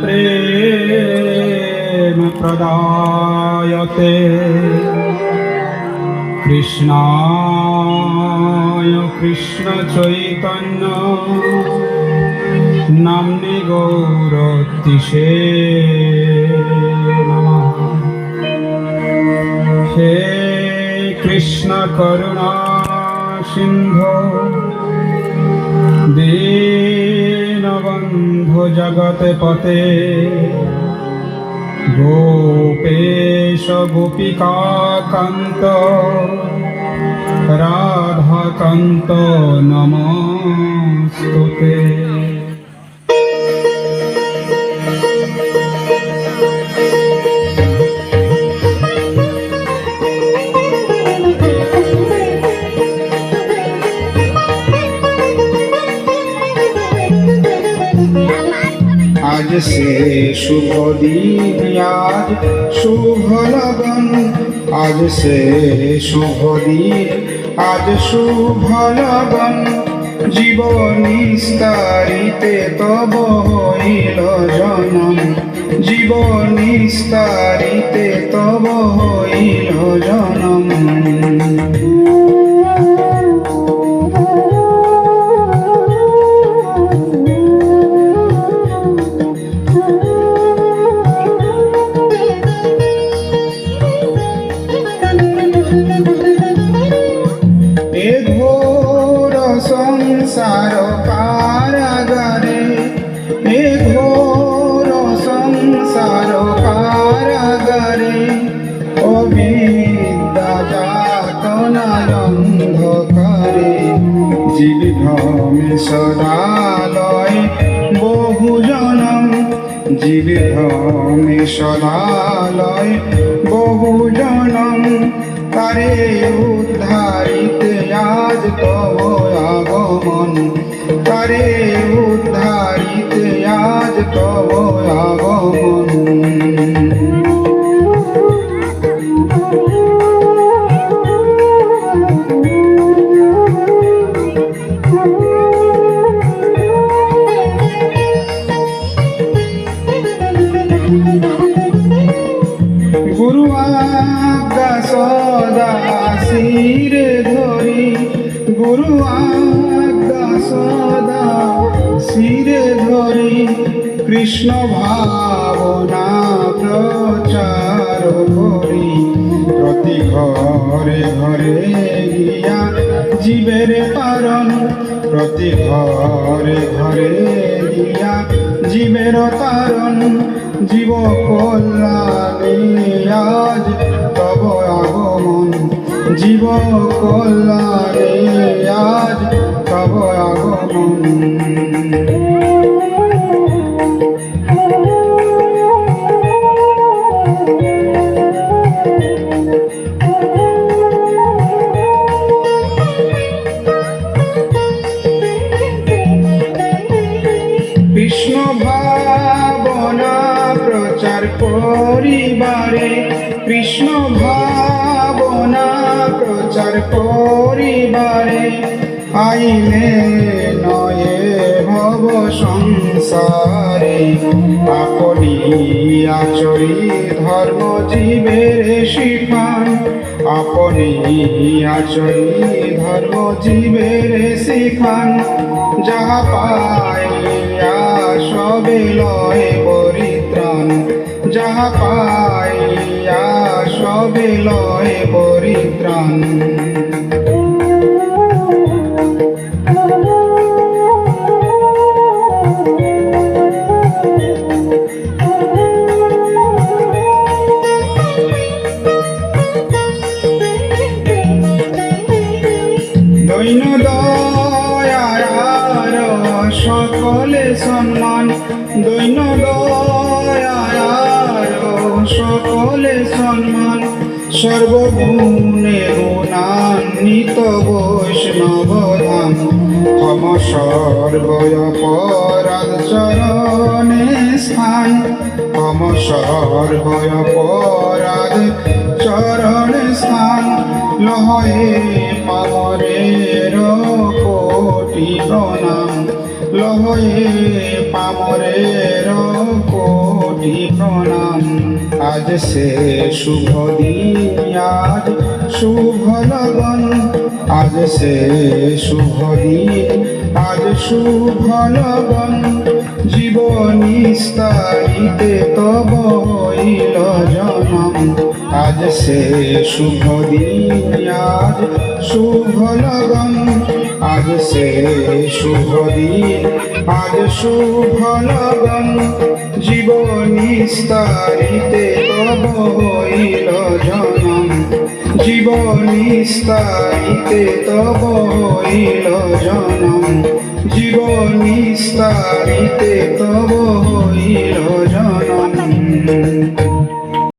प्रेम प्रदायते कृष्णाय कृष्ण चैतन्य नाम्नि गौरतिसे नमः। हे कृष्ण करुणा सिंधु दीनबंधु जगते पते गोपेश गोपिका कांत राधा कांत नमस्तुते। आज से शुभ दिन आज शुभ लगन, आज से शुभ दिन आज शुभ लगन, জীবনী স্তরিতে তব হইল জনম, জীবনী স্তরিতে তব হইল জনম। সংসার কারাগারে এ ঘোর সংসার কারাগারে অবিদ্যা যাতনার অন্ধকারে জীব ভ্রমে সদালয় বহু জনম, জীব ভ্রমে সদালয় বহু জনম, তারে উদ্ধারিতে আজ তব আগমন, তারে উদ্ধারিতে আজ তব আগমন। গুরু আজ্ঞা সদা শিরে ধরি, গুরু আজ্ঞা সদা শিরে ধরি, কৃষ্ণ ভাবনা প্রচার করি, প্রতি ঘরে ঘরে গিয়া জীবের পারণ, প্রতি ঘরে ঘরে গিয়া জীবের তারণ, জীব কল্যাণে আজ তব আগমন, জীব কল্যাণে আজ তব আগমন। কৃষ্ণ ভাবনা প্রচার করিবারে, কৃষ্ণ ভাবনা প্রচার করিবারে, আইলে নয়ে ভব সংসারে, আপনি আচরি ধর্ম জীবের শিখান, আপনি আচরি ধর্ম জীবের শিখান, যাহা পাইয়া সবে লয় পরিত্রাণ, যাহা পাইয়া সবে লয় পরিত্রাণ। দৈন দয়ার সকলে সম্মান, দৈন দয়ার সকলে সম্মান, সর্বগুণে গুণান্বিত বৈষ্ণব ধাম, ক্ষম সর্বপরাধ চরণে স্থান, ক্ষম সর্বপরাধ চরণে স্থান, লহে পামরের কোটি প্রণাম, লহে পামরের করি প্রণাম। আজ সে শুভ দিন, আজ শুভ লগন, আজ সে শুভ দিন, আজ শুভ লগন। জীবনিস্তারিতে তব হইল জনম। আজ সে শুভ দিন, আজ শুভ লগন, আজ সে শুভ দিন, আজ শুভ লগন। জীবনিস্তারিতে তব হইল জনম। জীবনিস্তারিতে তব হইল জনম। জীবনিস্তারিতে তব হইল জনম।